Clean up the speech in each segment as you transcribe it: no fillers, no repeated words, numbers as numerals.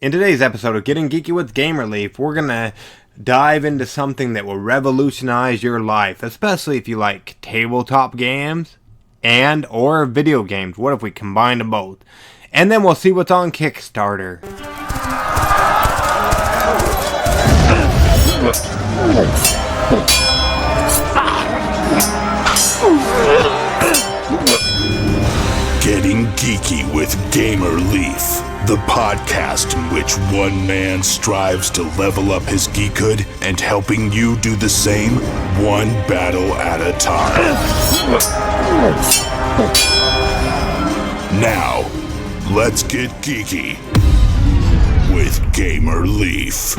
In today's episode of Getting Geeky with Game Relief, we're going to dive into something that will revolutionize your life, especially if you like tabletop games and or video games. What if we combine them both? And then we'll see what's on Kickstarter. Getting Geeky with Gamer Leaf, the podcast in which one man strives to level up his geekhood and helping you do the same, one battle at a time. Now, let's get geeky with Gamer Leaf.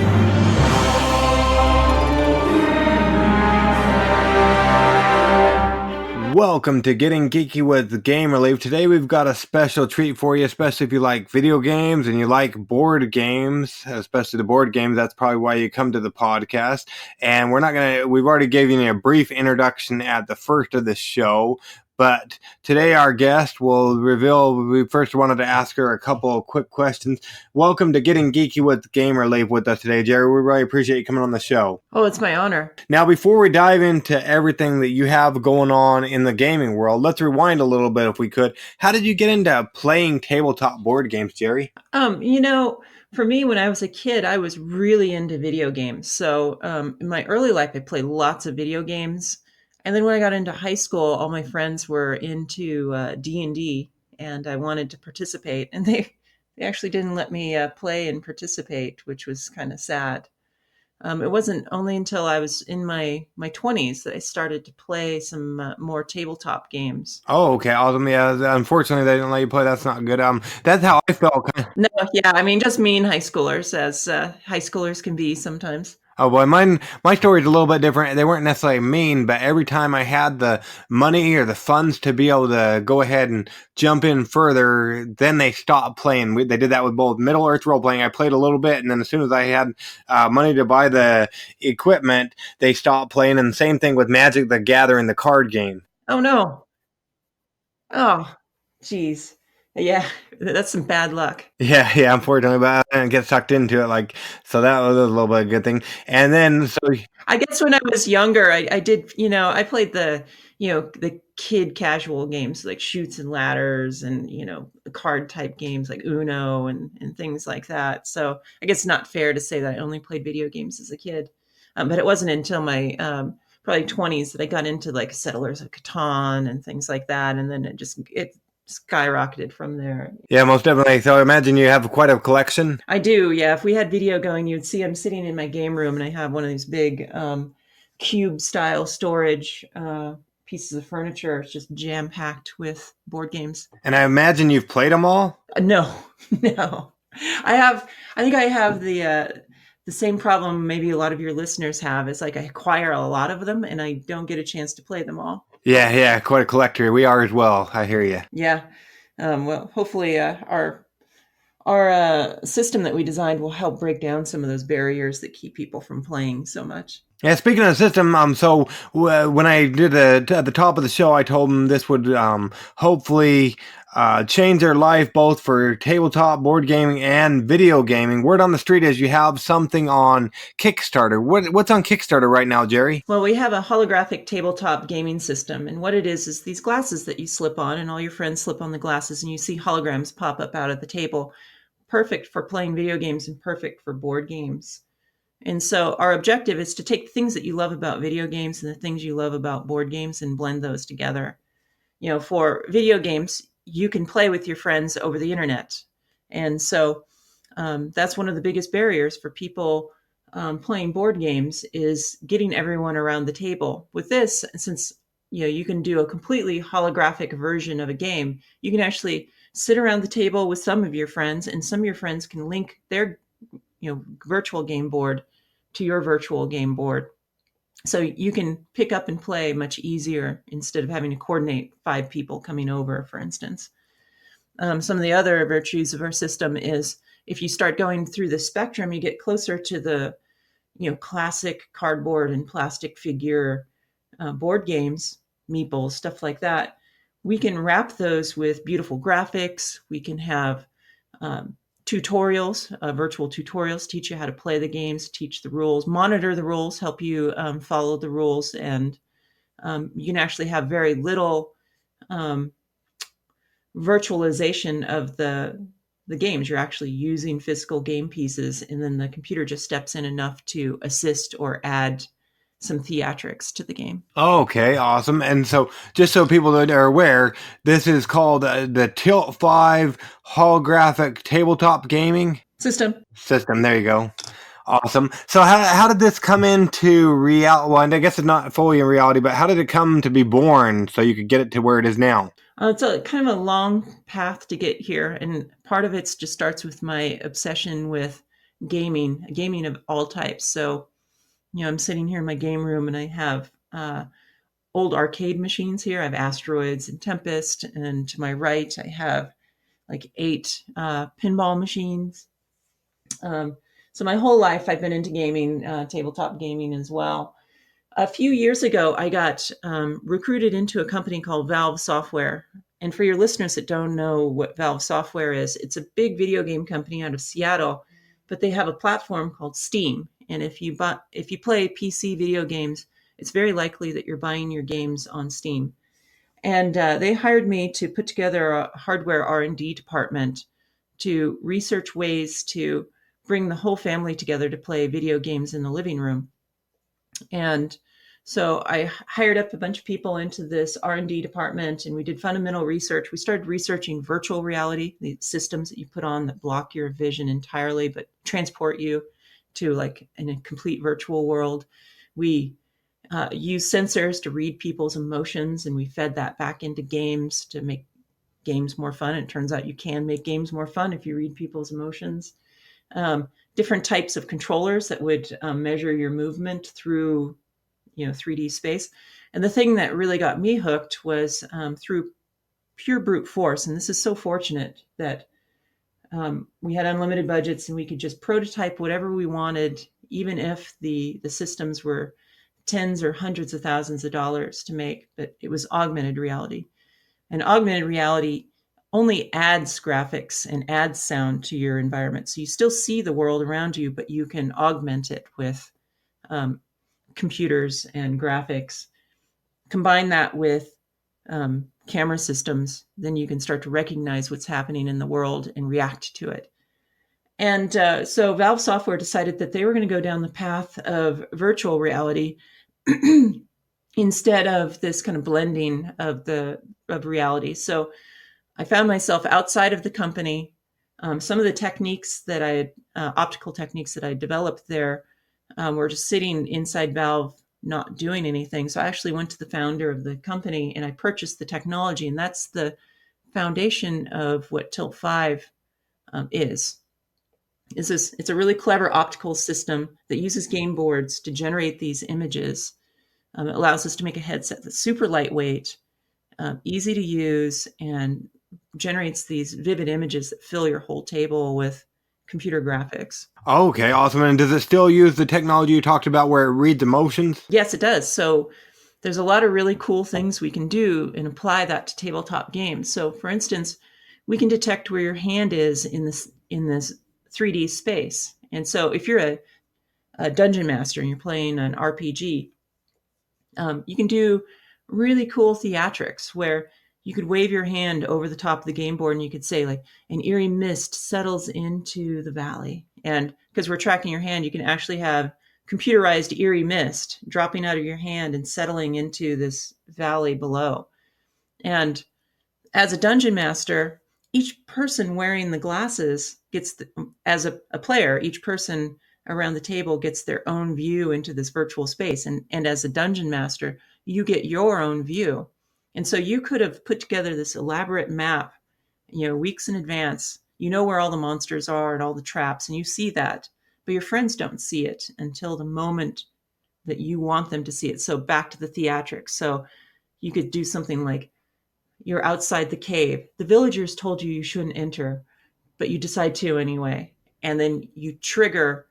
Welcome to Getting Geeky with Game Relief. Today we've got a special treat for you, especially if you like video games and you like board games, especially the board games. That's probably why you come to the podcast. And we've already given you a brief introduction at the first of the show. But today our guest will reveal, we first wanted to ask her a couple of quick questions. Welcome to Getting Geeky with Game Relief with us today, Jerry. We really appreciate you coming on the show. Oh, it's my honor. Now, before we dive into everything that you have going on in the gaming world, let's rewind a little bit if we could. How did you get into playing tabletop board games, Jerry? For me, when I was a kid, I was really into video games. So in my early life, I played lots of video games. And then when I got into high school, all my friends were into D&D, and I wanted to participate. And they actually didn't let me play and participate, which was kind of sad. It wasn't only until I was in my 20s that I started to play some more tabletop games. Oh, okay. Awesome. Yeah, unfortunately, they didn't let you play. That's not good. That's how I felt. No, yeah, I mean, just mean high schoolers, as high schoolers can be sometimes. Oh boy, my story is a little bit different. They weren't necessarily mean, but every time I had the money or the funds to be able to go ahead and jump in further, then they stopped playing. They did that with both Middle Earth role playing. I played a little bit, and then as soon as I had money to buy the equipment, they stopped playing. And the same thing with Magic the Gathering, the card game. Oh no! Oh, geez. Yeah, that's some bad luck. Yeah, unfortunately, but I didn't get sucked into it, so that was a little bit of a good thing. And then, so I guess when I was younger, I did, I played the kid casual games like Chutes and Ladders and, the card type games like Uno and things like that. So I guess it's not fair to say that I only played video games as a kid. But it wasn't until my probably 20s that I got into like Settlers of Catan and things like that. And then it skyrocketed from there. Yeah, most definitely. So I imagine you have quite a collection. I do, yeah. If we had video going, you'd see I'm sitting in my game room and I have one of these big cube-style storage pieces of furniture. It's just jam-packed with board games. And I imagine you've played them all? No. I think I have the same problem maybe a lot of your listeners have. It's like I acquire a lot of them and I don't get a chance to play them all. Yeah, quite a collector. We are as well. I hear you. Yeah. Well, hopefully our system that we designed will help break down some of those barriers that keep people from playing so much. Yeah, speaking of the system, when I did at the top of the show, I told them this would hopefully change their life both for tabletop, board gaming, and video gaming. Word on the street is you have something on Kickstarter. What's on Kickstarter right now, Jerry? Well, we have a holographic tabletop gaming system, and what it is these glasses that you slip on, and all your friends slip on the glasses, and you see holograms pop up out of the table. Perfect for playing video games and perfect for board games. And so our objective is to take the things that you love about video games and the things you love about board games and blend those together. For video games, you can play with your friends over the internet. And so that's one of the biggest barriers for people playing board games is getting everyone around the table. With this, since you can do a completely holographic version of a game, you can actually sit around the table with some of your friends, and some of your friends can link their virtual game board to your virtual game board. So you can pick up and play much easier instead of having to coordinate 5 people coming over, for instance. Some of the other virtues of our system is if you start going through the spectrum, you get closer to the classic cardboard and plastic figure board games, meeples, stuff like that. We can wrap those with beautiful graphics. We can have tutorials, virtual tutorials, teach you how to play the games, teach the rules, monitor the rules, help you follow the rules, and you can actually have very little virtualization of the games. You're actually using physical game pieces, and then the computer just steps in enough to assist or add some theatrics to the game. Okay, awesome. And so, just so people that are aware, this is called the Tilt 5 Holographic Tabletop Gaming System. System. There you go. Awesome. So, how did this come into reality? Well, I guess it's not fully in reality, but how did it come to be born so you could get it to where it is now? It's a kind of a long path to get here, and part of it just starts with my obsession with gaming of all types. So, I'm sitting here in my game room, and I have old arcade machines here. I have Asteroids and Tempest, and to my right, I have like 8 pinball machines. So my whole life, I've been into gaming, tabletop gaming as well. A few years ago, I got recruited into a company called Valve Software. And for your listeners that don't know what Valve Software is, it's a big video game company out of Seattle, but they have a platform called Steam. And if you play PC video games, it's very likely that you're buying your games on Steam. And they hired me to put together a hardware R&D department to research ways to bring the whole family together to play video games in the living room. And so I hired up a bunch of people into this R&D department, and we did fundamental research. We started researching virtual reality, the systems that you put on that block your vision entirely, but transport you to like in a complete virtual world. We use sensors to read people's emotions, and we fed that back into games to make games more fun. And it turns out you can make games more fun if you read people's emotions. Different types of controllers that would measure your movement through 3D space. And the thing that really got me hooked was through pure brute force. And this is so fortunate that we had unlimited budgets and we could just prototype whatever we wanted, even if the systems were tens or hundreds of thousands of dollars to make. But it was augmented reality. And augmented reality only adds graphics and adds sound to your environment. So you still see the world around you, but you can augment it with computers and graphics. Combine that with camera systems, then you can start to recognize what's happening in the world and react to it. And so Valve Software decided that they were going to go down the path of virtual reality instead of this kind of blending of reality. So I found myself outside of the company. Some of the techniques that optical techniques that I developed there were just sitting inside Valve, not doing anything. So I actually went to the founder of the company and I purchased the technology. And that's the foundation of what Tilt 5 is. It's a really clever optical system that uses game boards to generate these images. It allows us to make a headset that's super lightweight, easy to use, and generates these vivid images that fill your whole table with computer graphics. Okay, awesome. And does it still use the technology you talked about where it reads emotions? Yes, it does. So there's a lot of really cool things we can do and apply that to tabletop games. So for instance, we can detect where your hand is in this 3D space. And so if you're a dungeon master and you're playing an RPG, you can do really cool theatrics where you could wave your hand over the top of the game board and you could say like an eerie mist settles into the valley. And because we're tracking your hand, you can actually have computerized eerie mist dropping out of your hand and settling into this valley below. And as a dungeon master, each person wearing the glasses gets, as a player, each person around the table gets their own view into this virtual space. And as a dungeon master, you get your own view. And so you could have put together this elaborate map, weeks in advance. You know where all the monsters are and all the traps, and you see that. But your friends don't see it until the moment that you want them to see it. So back to the theatrics. So you could do something like you're outside the cave. The villagers told you shouldn't enter, but you decide to anyway. And then you trigger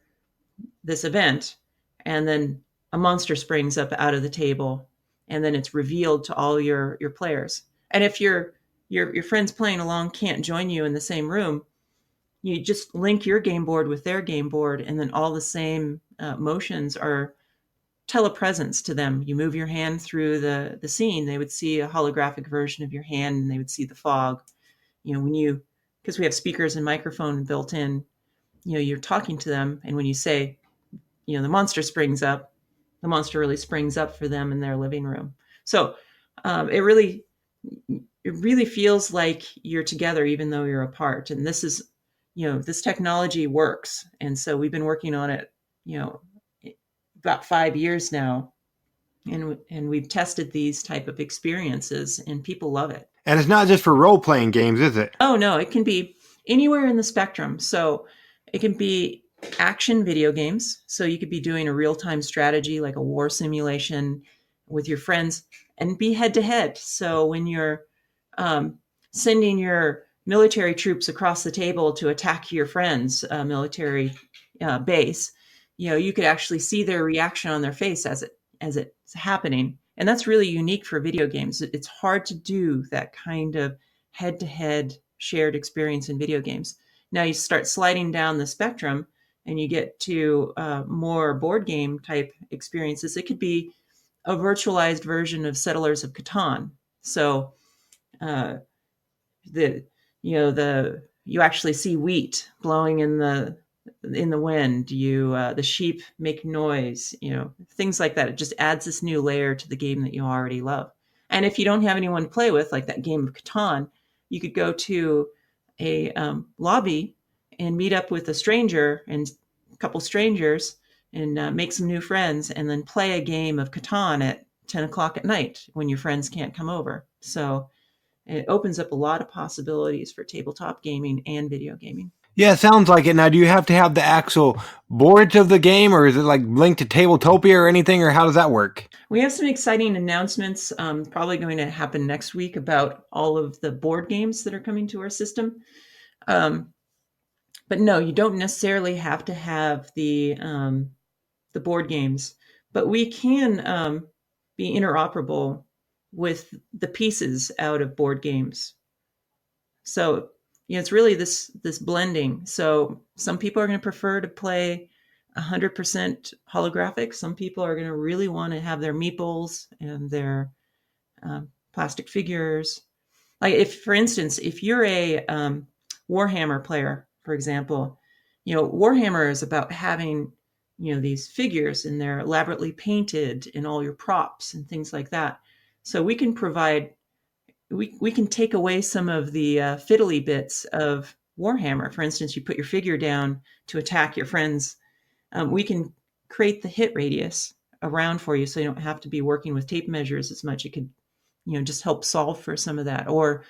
this event, and then a monster springs up out of the table, and then it's revealed to all your players. And if your friends playing along can't join you in the same room, you just link your game board with their game board, and then all the same motions are telepresence to them. You move your hand through the scene, they would see a holographic version of your hand, and they would see the fog. When you, because we have speakers and microphone built in, you're talking to them, and when you say, the monster springs up, the monster really springs up for them in their living room. So it really feels like you're together even though you're apart. And this technology works. And so we've been working on it, about 5 years now. And we've tested these type of experiences, and people love it. And it's not just for role-playing games, is it? Oh, no, it can be anywhere in the spectrum. So it can be action video games. So you could be doing a real-time strategy like a war simulation with your friends and be head-to-head. So when you're sending your military troops across the table to attack your friend's military base, you could actually see their reaction on their face as it's happening. And that's really unique for video games. It's hard to do that kind of head-to-head shared experience in video games. Now you start sliding down the spectrum and you get to more board game type experiences. It could be a virtualized version of Settlers of Catan. So you actually see wheat blowing in the wind. The sheep make noise, things like that. It just adds this new layer to the game that you already love. And if you don't have anyone to play with, like that game of Catan, you could go to a lobby and meet up with a stranger and a couple strangers and make some new friends, and then play a game of Catan at 10 o'clock at night when your friends can't come over. So it opens up a lot of possibilities for tabletop gaming and video gaming. Yeah, it sounds like it. Now, do you have to have the actual boards of the game, or is it like linked to Tabletopia or anything, or how does that work? We have some exciting announcements probably going to happen next week about all of the board games that are coming to our system. But no, you don't necessarily have to have the board games, but we can be interoperable with the pieces out of board games. So it's really this blending. So some people are going to prefer to play 100% holographic. Some people are going to really want to have their meeples and their plastic figures. Like for instance, if you're a Warhammer player, for example, Warhammer is about having these figures, and they're elaborately painted in all your props and things like that. So we can provide, we can take away some of the fiddly bits of Warhammer. For instance, you put your figure down to attack your friends. We can create the hit radius around for you, so you don't have to be working with tape measures as much. It could, just help solve for some of that. Or,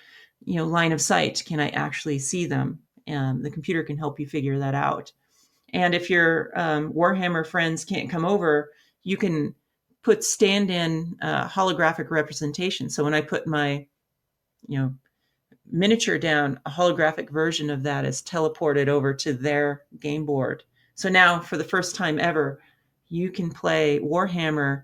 line of sight. Can I actually see them? And the computer can help you figure that out. And if your Warhammer friends can't come over, you can put stand-in holographic representation. So when I put my, miniature down, a holographic version of that is teleported over to their game board. So now, for the first time ever, you can play Warhammer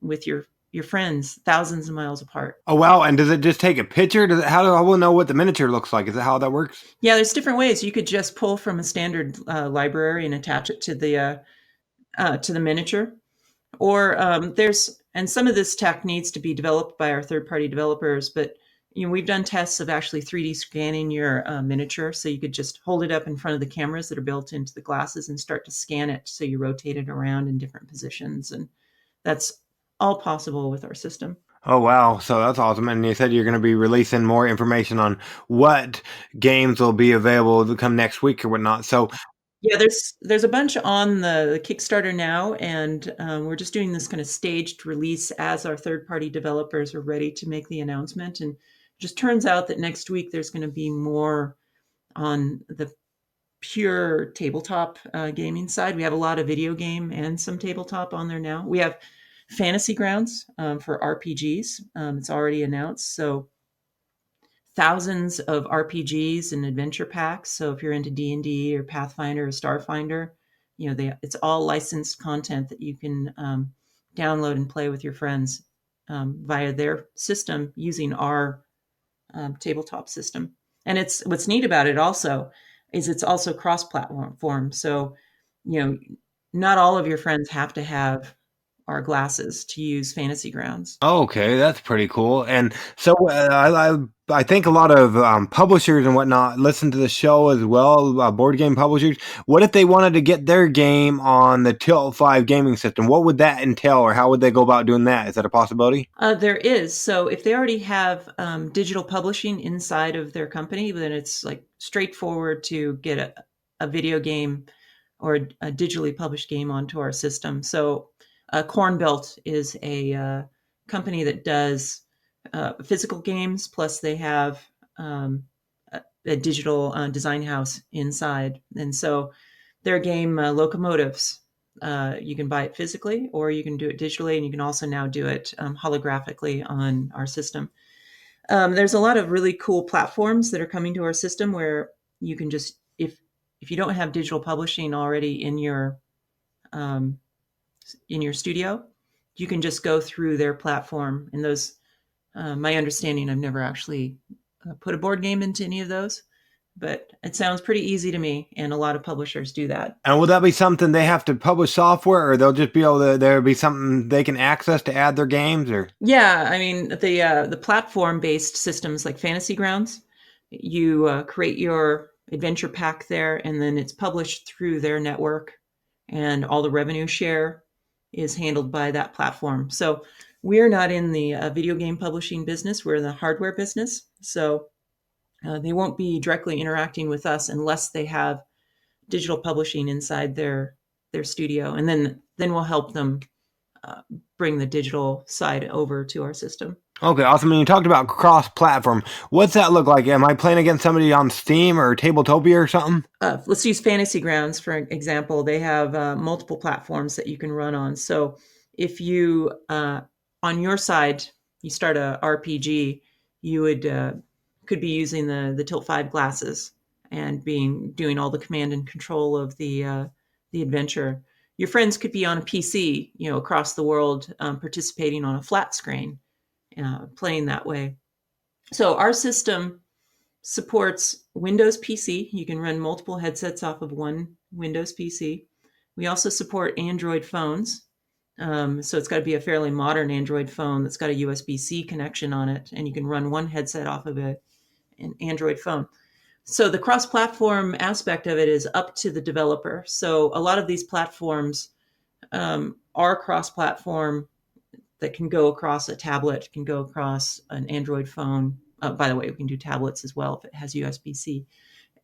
with your friends thousands of miles apart. Oh, wow. And does it just take a picture? How do I will know what the miniature looks like? Is that how that works? Yeah, there's different ways. You could just pull from a standard library and attach it to the miniature. Or and some of this tech needs to be developed by our third-party developers, but we've done tests of actually 3D scanning your miniature. So you could just hold it up in front of the cameras that are built into the glasses and start to scan it. So you rotate it around in different positions. And that's all possible with our system. Oh, wow. So that's awesome. And you said you're going to be releasing more information on what games will be available to come next week or whatnot. So yeah, there's a bunch on the Kickstarter now, and we're just doing this kind of staged release as our third-party developers are ready to make the announcement. And it just turns out that next week there's going to be more on the pure tabletop gaming side. We have a lot of video game and some tabletop on there now. We have Fantasy Grounds for RPGs. It's already announced. So thousands of RPGs and adventure packs. So if you're into D&D or Pathfinder or Starfinder, it's all licensed content that you can download and play with your friends via their system using our tabletop system. And it's what's neat about it also. is it's also cross-platform. So, you know, not all of your friends have to have our glasses to use Fantasy Grounds. Okay, that's pretty cool. And so I think a lot of publishers and whatnot listen to the show as well. Board game publishers. What if they wanted to get their game on the Tilt 5 gaming system? What would that entail, or how would they go about doing that? Is that a possibility? There is. So if they already have digital publishing inside of their company, then it's like straightforward to get a video game or a digitally published game onto our system. So Cornbelt is a company that does physical games, plus they have a digital design house inside. And so their game Locomotives, you can buy it physically or you can do it digitally, and you can also now do it holographically on our system. There's a lot of really cool platforms that are coming to our system where you can just, if you don't have digital publishing already um, in your studio, you can just go through their platform. And those, my understanding, I've never actually put a board game into any of those, but it sounds pretty easy to me, and a lot of publishers do that. And will that be something they have to publish software, or they'll just be able to? There'll be something they can access to add their games, or? Yeah, I mean the platform-based systems like Fantasy Grounds, you create your adventure pack there, and then it's published through their network, and all the revenue share is handled by that platform. So we're not in the video game publishing business; we're in the hardware business. So they won't be directly interacting with us unless they have digital publishing inside their studio, and then we'll help them uh, bring the digital side over to our system. Okay, awesome. And you talked about cross-platform. What's that look like? Am I playing against somebody on Steam or Tabletopia or something? Let's use Fantasy Grounds for example. They have multiple platforms that you can run on. So if you on your side you start a RPG, you would could be using the Tilt 5 glasses and doing all the command and control of the adventure. Your friends could be on a PC, across the world, participating on a flat screen, playing that way. So our system supports Windows PC. You can run multiple headsets off of one Windows PC. We also support Android phones. So it's got to be a fairly modern Android phone that's got a USB-C connection on it, and you can run one headset off of an Android phone. So the cross-platform aspect of it is up to the developer. So a lot of these platforms are cross-platform, that can go across a tablet, can go across an Android phone. By the way, we can do tablets as well if it has USB-C,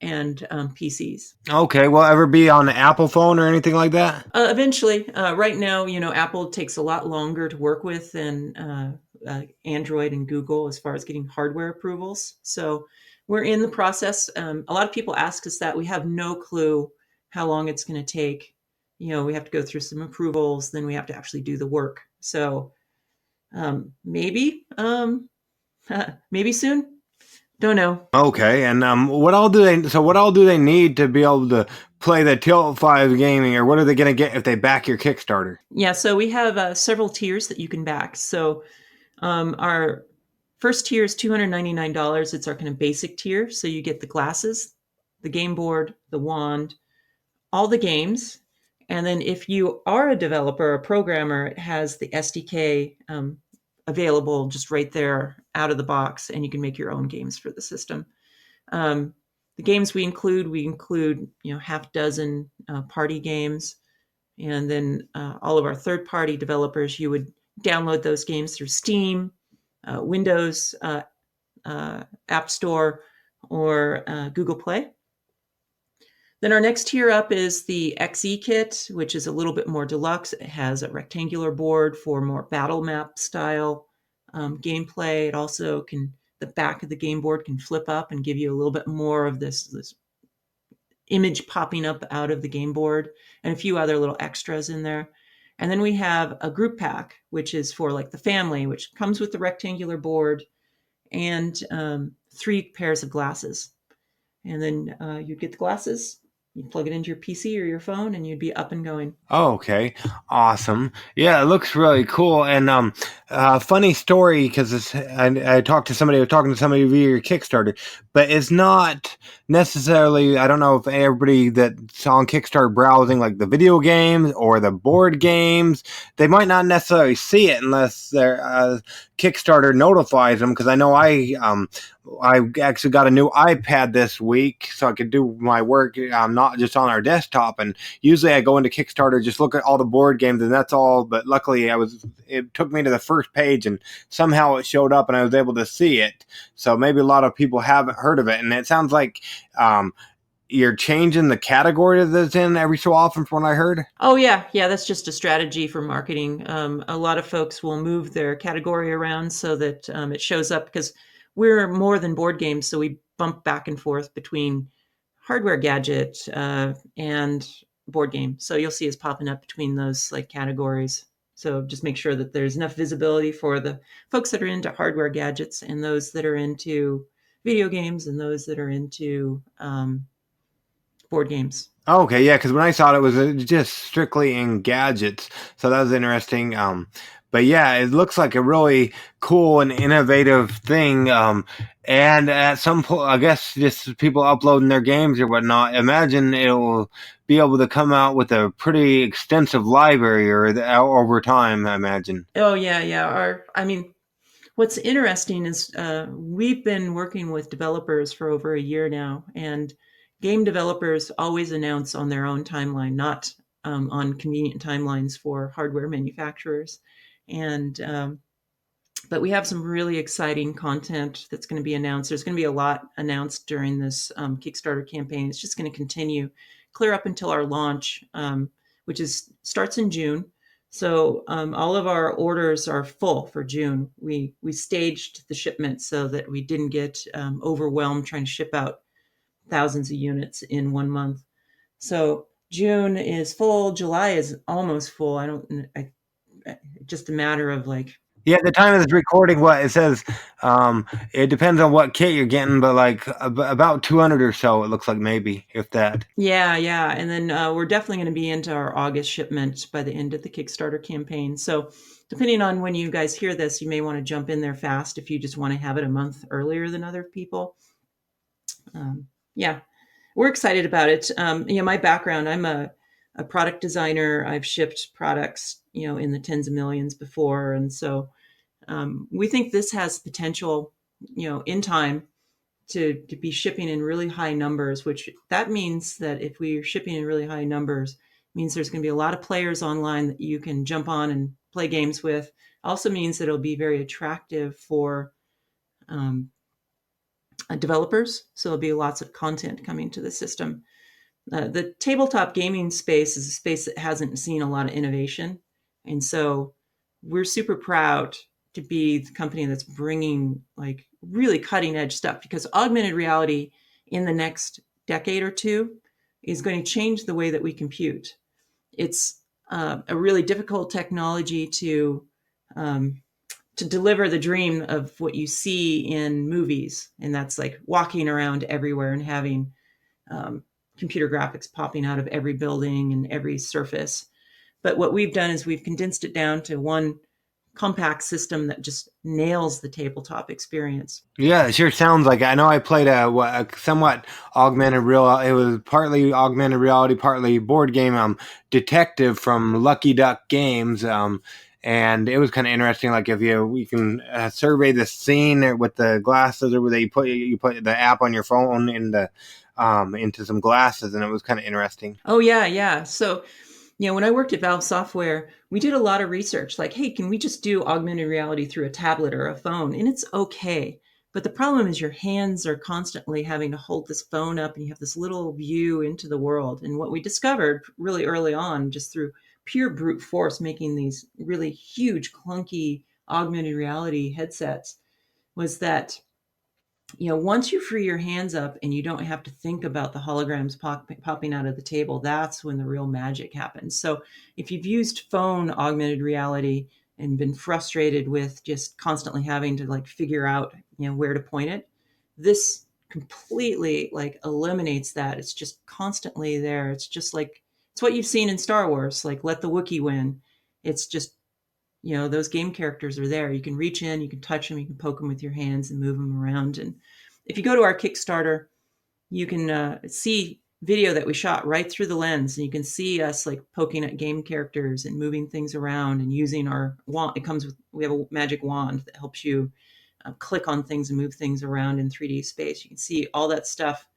and PCs. Okay, will it ever be on an Apple phone or anything like that? Eventually, right now, Apple takes a lot longer to work with than Android and Google as far as getting hardware approvals. So we're in the process. A lot of people ask us that. We have no clue how long it's going to take. We have to go through some approvals, then we have to actually do the work. So maybe, maybe soon. Don't know. Okay, and what all do they? So what all do they need to be able to play the Tilt 5 gaming, or what are they going to get if they back your Kickstarter? Yeah, so we have several tiers that you can back. So our first tier is $299. It's our kind of basic tier. So you get the glasses, the game board, the wand, all the games. And then if you are a developer, a programmer, it has the SDK available just right there out of the box, and you can make your own games for the system. The games we include half dozen party games, and then all of our third-party developers, you would download those games through Steam, Windows App Store, or Google Play. Then our next tier up is the XE kit, which is a little bit more deluxe. It has a rectangular board for more battle map style gameplay. It also the back of the game board can flip up and give you a little bit more of this image popping up out of the game board, and a few other little extras in there. And then we have a group pack, which is for like the family, which comes with the rectangular board and 3 pairs of glasses. And then you'd get the glasses You plug it into your PC or your phone, and you'd be up and going. Oh, okay. Awesome. Yeah, it looks really cool. And funny story because I talked to somebody, I was talking to somebody via your Kickstarter, but it's not necessarily. I don't know if everybody that's on Kickstarter browsing like the video games or the board games, they might not necessarily see it unless their Kickstarter notifies them. Because I know I actually got a new iPad this week, so I could do my work not just on our desktop. And usually I go into Kickstarter, just look at all the board games, and that's all. But luckily, it took me to the first page, and somehow it showed up, and I was able to see it. So maybe a lot of people haven't heard of it, and it sounds like you're changing the category that it's in every so often, from what I heard. Oh yeah, yeah. That's just a strategy for marketing. A lot of folks will move their category around so that it shows up because we're more than board games, so we bump back and forth between hardware gadget and board game. So you'll see us popping up between those like categories. So just make sure that there's enough visibility for the folks that are into hardware gadgets and those that are into video games and those that are into board games. Okay, yeah, because when I saw it, it was just strictly in gadgets, so that was interesting. But yeah, it looks like a really cool and innovative thing. And at some point, I guess just people uploading their games or whatnot. Imagine it'll be able to come out with a pretty extensive library over time. I imagine. Oh yeah, yeah. I mean, what's interesting is we've been working with developers for over a year now, and game developers always announce on their own timeline, not on convenient timelines for hardware manufacturers. And but we have some really exciting content that's going to be announced. There's going to be a lot announced during this Kickstarter campaign. It's just going to continue clear up until our launch, which is starts in June. So all of our orders are full for June. We staged the shipment so that we didn't get overwhelmed trying to ship out thousands of units in 1 month. So June is full. July is almost full. Just a matter of like. Yeah, at the time of this recording, what it says, it depends on what kit you're getting, but like about 200 or so, it looks like, maybe, if that. Yeah, yeah. And then we're definitely going to be into our August shipment by the end of the Kickstarter campaign. So, depending on when you guys hear this, you may want to jump in there fast if you just want to have it a month earlier than other people. Yeah, we're excited about it. My background, I'm a product designer. I've shipped products, in the tens of millions before. And so we think this has potential, in time to be shipping in really high numbers, which that means that if we're shipping in really high numbers, it means there's going to be a lot of players online that you can jump on and play games with. Also means that it'll be very attractive for developers. So there'll be lots of content coming to the system. The tabletop gaming space is a space that hasn't seen a lot of innovation. And so we're super proud to be the company that's bringing like really cutting edge stuff, because augmented reality in the next decade or two is going to change the way that we compute. It's a really difficult technology to deliver the dream of what you see in movies, and that's like walking around everywhere and having computer graphics popping out of every building and every surface. But what we've done is we've condensed it down to one compact system that just nails the tabletop experience. Yeah, it sure sounds like it. I know I played a somewhat augmented real. It was partly augmented reality, partly board game. Detective from Lucky Duck Games. And it was kind of interesting. Like if you can survey the scene with the glasses, or where you put the app on your phone into some glasses, and it was kind of interesting. Oh yeah, yeah. So when I worked at Valve Software, we did a lot of research like, hey, can we just do augmented reality through a tablet or a phone? And it's okay. But the problem is your hands are constantly having to hold this phone up, and you have this little view into the world. And what we discovered really early on, just through pure brute force, making these really huge, clunky augmented reality headsets, was that once you free your hands up and you don't have to think about the holograms popping out of the table, that's when the real magic happens. So if you've used phone augmented reality and been frustrated with just constantly having to like figure out, where to point it, this completely like eliminates that. It's just constantly there. It's just like it's what you've seen in Star Wars, like let the Wookiee win. It's just, those game characters are there. You can reach in, you can touch them, you can poke them with your hands and move them around. And if you go to our Kickstarter, you can see video that we shot right through the lens, and you can see us like poking at game characters and moving things around and using our wand. We have a magic wand that helps you click on things and move things around in 3D space. You can see all that stuff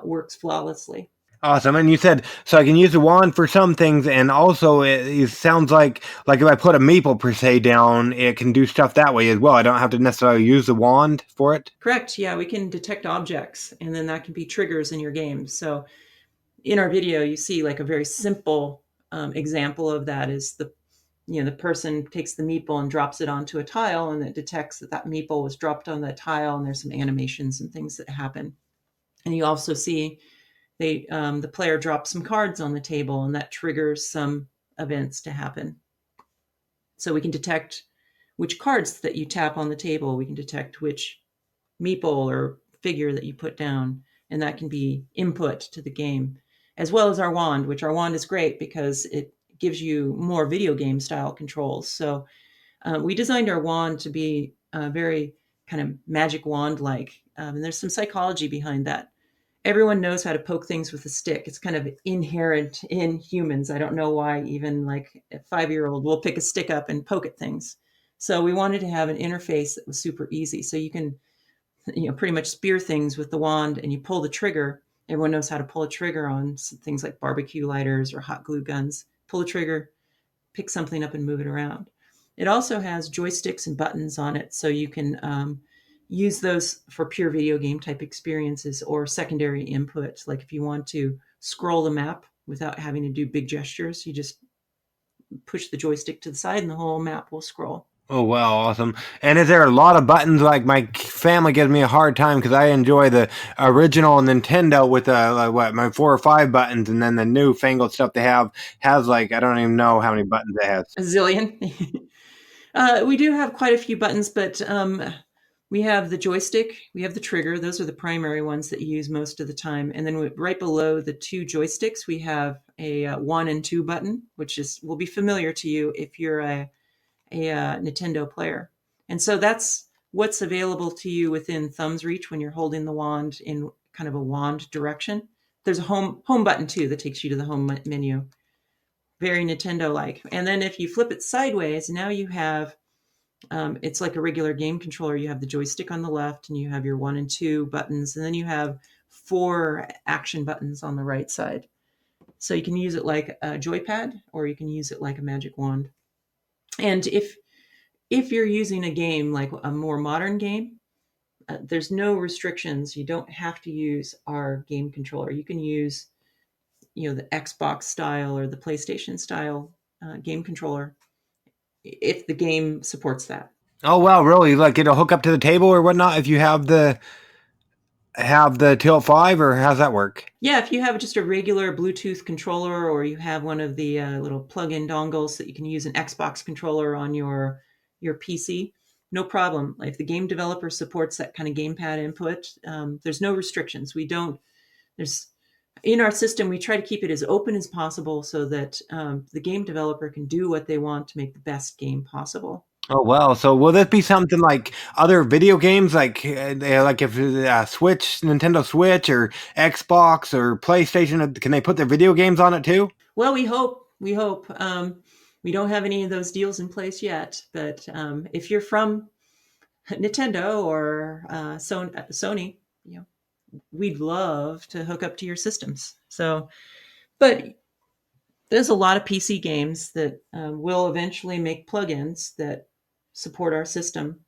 works flawlessly. Awesome. And you said so I can use the wand for some things, and also it sounds like if I put a meeple per se down, it can do stuff that way as well. I don't have to necessarily use the wand for it. Correct. Yeah, we can detect objects, and then that can be triggers in your game. So in our video, you see like a very simple example of that is the person takes the meeple and drops it onto a tile, and it detects that meeple was dropped on that tile, and there's some animations and things that happen. And you also see the player drops some cards on the table, and that triggers some events to happen. So we can detect which cards that you tap on the table. We can detect which meeple or figure that you put down, and that can be input to the game, as well as our wand, which our wand is great because it gives you more video game style controls. So we designed our wand to be very kind of magic wand-like, and there's some psychology behind that. Everyone knows how to poke things with a stick. It's kind of inherent in humans. I don't know why even like a 5-year-old will pick a stick up and poke at things. So we wanted to have an interface that was super easy. So you can, pretty much spear things with the wand, and you pull the trigger. Everyone knows how to pull a trigger on things like barbecue lighters or hot glue guns. Pull the trigger, pick something up and move it around. It also has joysticks and buttons on it, so you can use those for pure video game type experiences or secondary input. Like if you want to scroll the map without having to do big gestures, you just push the joystick to the side and the whole map will scroll. Oh wow, awesome! And is there a lot of buttons? Like my family gives me a hard time because I enjoy the original Nintendo with my 4 or 5 buttons, and then the new fangled stuff they have has like I don't even know how many buttons it has. A zillion. We do have quite a few buttons, but we have the joystick, we have the trigger. Those are the primary ones that you use most of the time. And then right below the 2 joysticks, we have a 1 and 2 button, which will be familiar to you if you're a Nintendo player. And so that's what's available to you within thumb's reach when you're holding the wand in kind of a wand direction. There's a home button too that takes you to the home menu. Very Nintendo-like. And then if you flip it sideways, now you have it's like a regular game controller. You have the joystick on the left, and you have your 1 and 2 buttons, and then you have 4 action buttons on the right side. So you can use it like a joypad, or you can use it like a magic wand. And if you're using a game like a more modern game, there's no restrictions. You don't have to use our game controller. You can use, the Xbox style or the PlayStation style game controller if the game supports that. Oh wow, really? Like it'll hook up to the table or whatnot if you have the Tilt 5, or how's that work? Yeah, if you have just a regular Bluetooth controller, or you have one of the little plug-in dongles that you can use an Xbox controller on your PC, no problem. If the game developer supports that kind of gamepad input, there's no restrictions. In our system, we try to keep it as open as possible so that the game developer can do what they want to make the best game possible. Oh wow! So will this be something like other video games, like if Switch, Nintendo Switch, or Xbox or PlayStation? Can they put their video games on it too? Well, we hope. We hope. We don't have any of those deals in place yet, but if you're from Nintendo or Sony, we'd love to hook up to your systems. So, but there's a lot of PC games that will eventually make plugins that support our system.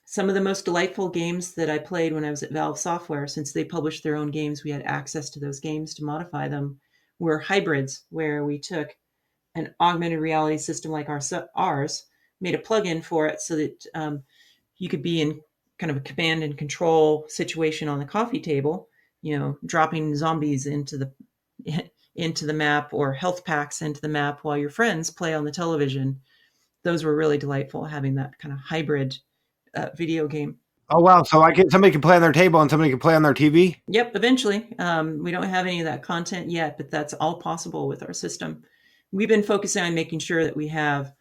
Some of the most delightful games that I played when I was at Valve Software, since they published their own games, we had access to those games to modify them, were hybrids, where we took an augmented reality system like ours, made a plugin for it so that you could be in kind of a command and control situation on the coffee table, dropping zombies into the map, or health packs into the map while your friends play on the television. Those were really delightful, having that kind of hybrid video game. Oh wow! So somebody can play on their table and somebody can play on their TV. Yep, eventually. We don't have any of that content yet, but that's all possible with our system. We've been focusing on making sure that we have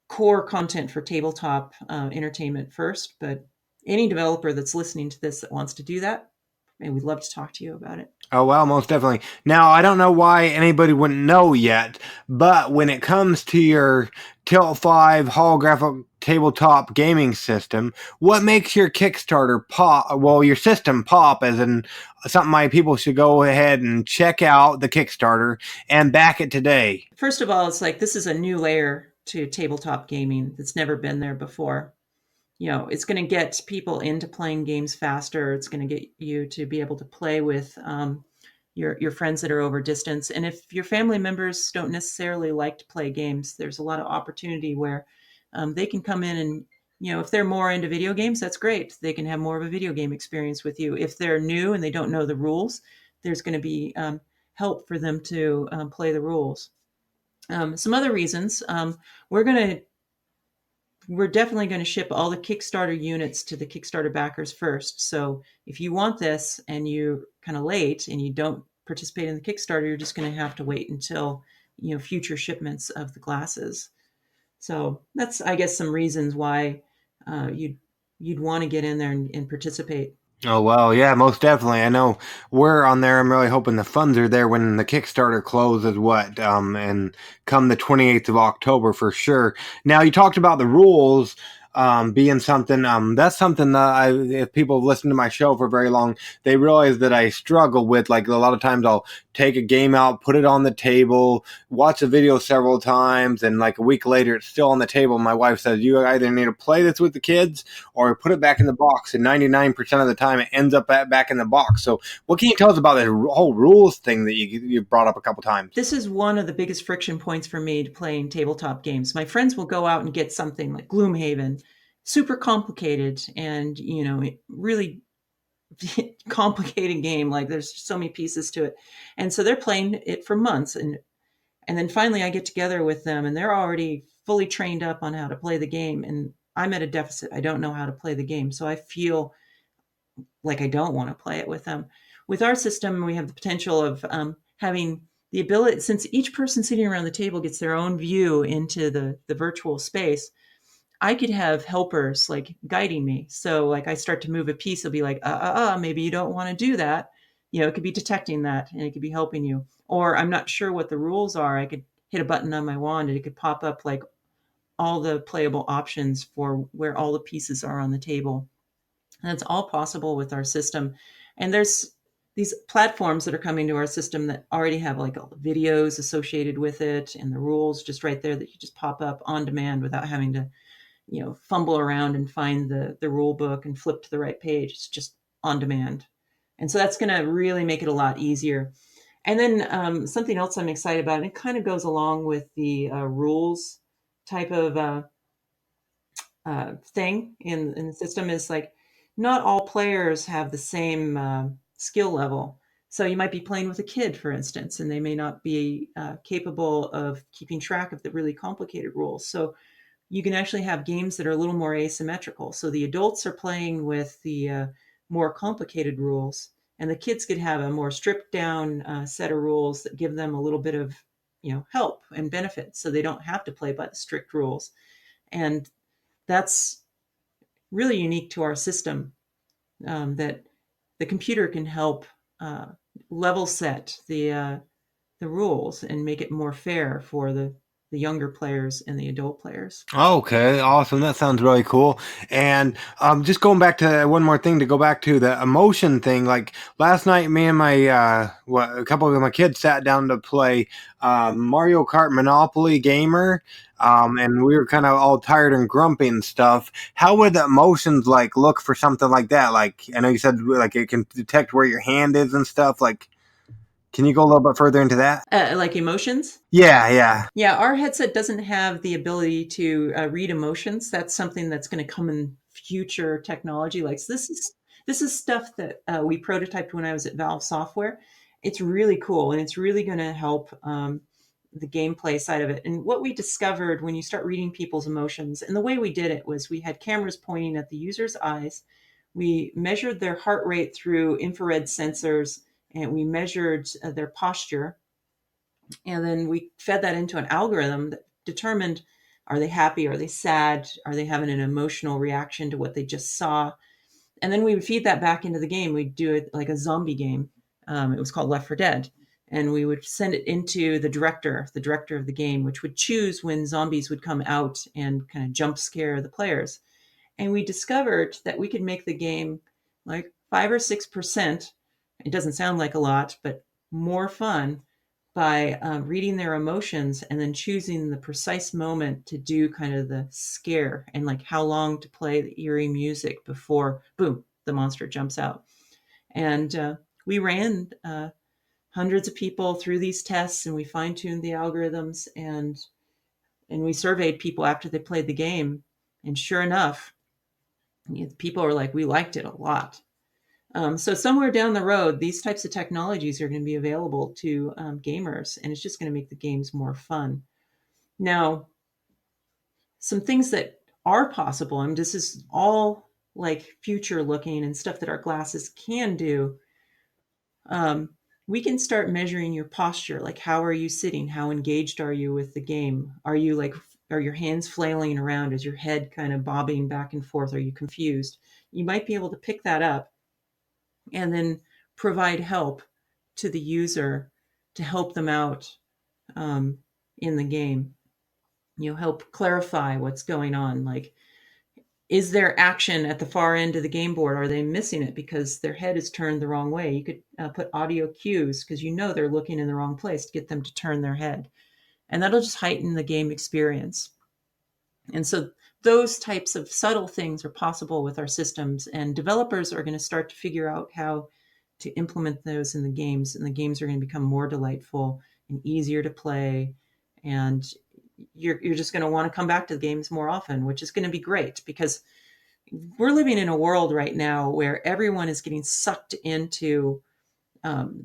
core content for tabletop entertainment first, but any developer that's listening to this that wants to do that, and we'd love to talk to you about it. Oh well, most definitely. Now I don't know why anybody wouldn't know yet, but when it comes to your Tilt 5 holographic tabletop gaming system, what makes your Kickstarter pop? Well, your system pop, as in something my people should go ahead and check out the Kickstarter and back it today. First of all, it's like this is a new layer to tabletop gaming that's never been there before. It's going to get people into playing games faster. It's going to get you to be able to play with your friends that are over distance. And if your family members don't necessarily like to play games, there's a lot of opportunity where they can come in and, if they're more into video games, that's great. They can have more of a video game experience with you. If they're new and they don't know the rules, there's going to be help for them to play the rules. Some other reasons, we're going to we're definitely going to ship all the Kickstarter units to the Kickstarter backers first. So if you want this and you're kind of late and you don't participate in the Kickstarter, you're just going to have to wait until future shipments of the glasses. So that's, I guess, some reasons why you'd want to get in there and participate. Oh well, yeah, most definitely. I know we're on there. I'm really hoping the funds are there when the Kickstarter closes. And come the 28th of October for sure. Now you talked about the rules being something. That's something that if people have listened to my show for very long, they realize that I struggle with. Like a lot of times, I'll take a game out, put it on the table, watch a video several times, and like a week later, it's still on the table. My wife says, "You either need to play this with the kids or put it back in the box." And 99% of the time, it ends up back in the box. So, what can you tell us about the whole rules thing that you brought up a couple times? This is one of the biggest friction points for me to playing tabletop games. My friends will go out and get something like Gloomhaven, super complicated and, really complicated game. Like there's so many pieces to it. And so they're playing it for months. And then finally I get together with them and they're already fully trained up on how to play the game. And I'm at a deficit. I don't know how to play the game. So I feel like I don't want to play it with them. With our system, we have the potential of having the ability, since each person sitting around the table gets their own view into the virtual space, I could have helpers like guiding me. So like I start to move a piece, it'll be like, maybe you don't want to do that. It could be detecting that and it could be helping you. Or I'm not sure what the rules are. I could hit a button on my wand and it could pop up like all the playable options for where all the pieces are on the table. And it's all possible with our system. And there's these platforms that are coming to our system that already have like all the videos associated with it and the rules just right there that you just pop up on demand without having to, fumble around and find the rule book and flip to the right page. It's just on demand. And so that's going to really make it a lot easier. And then something else I'm excited about, and it kind of goes along with the rules type of thing in the system, is like not all players have the same skill level. So you might be playing with a kid, for instance, and they may not be capable of keeping track of the really complicated rules. So you can actually have games that are a little more asymmetrical. So the adults are playing with the more complicated rules, and the kids could have a more stripped down set of rules that give them a little bit of help and benefit, so they don't have to play by the strict rules. And that's really unique to our system, that the computer can help level set the rules and make it more fair for the younger players and the adult players. Okay, awesome. That sounds really cool. And just going back to one more thing to go back to the emotion thing. Like last night, me and my a couple of my kids sat down to play Mario Kart Monopoly Gamer, and we were kind of all tired and grumpy and stuff. How would the emotions like look for something like that? Like I know you said like it can detect where your hand is and stuff. Like, can you go a little bit further into that? Like emotions? Yeah, yeah. Yeah, our headset doesn't have the ability to read emotions. That's something that's going to come in future technology. Like so this is stuff that we prototyped when I was at Valve Software. It's really cool, and it's really going to help the gameplay side of it. And what we discovered when you start reading people's emotions, and the way we did it was we had cameras pointing at the user's eyes. We measured their heart rate through infrared sensors, and we measured their posture. And then we fed that into an algorithm that determined, are they happy? Are they sad? Are they having an emotional reaction to what they just saw? And then we would feed that back into the game. We'd do it like a zombie game. It was called Left 4 Dead. And we would send it into the director of the game, which would choose when zombies would come out and kind of jump scare the players. And we discovered that we could make the game like 5 or 6%. It doesn't sound like a lot, but more fun by reading their emotions and then choosing the precise moment to do kind of the scare, and like how long to play the eerie music before, boom, the monster jumps out. And we ran hundreds of people through these tests, and we fine-tuned the algorithms, and we surveyed people after they played the game. And sure enough, people are like, we liked it a lot. So somewhere down the road, these types of technologies are going to be available to gamers, and it's just going to make the games more fun. Now, some things that are possible, and this is all like future looking and stuff that our glasses can do. We can start measuring your posture, like how are you sitting? How engaged are you with the game? Are your hands flailing around? Is your head kind of bobbing back and forth? Are you confused? You might be able to pick that up and then provide help to the user to help them out in the game. Help clarify what's going on. Like, is there action at the far end of the game board? Are they missing it because their head is turned the wrong way? You could put audio cues because they're looking in the wrong place to get them to turn their head. And that'll just heighten the game experience. And so those types of subtle things are possible with our systems, and developers are going to start to figure out how to implement those in the games, and the games are going to become more delightful and easier to play. And you're just going to want to come back to the games more often, which is going to be great, because we're living in a world right now where everyone is getting sucked into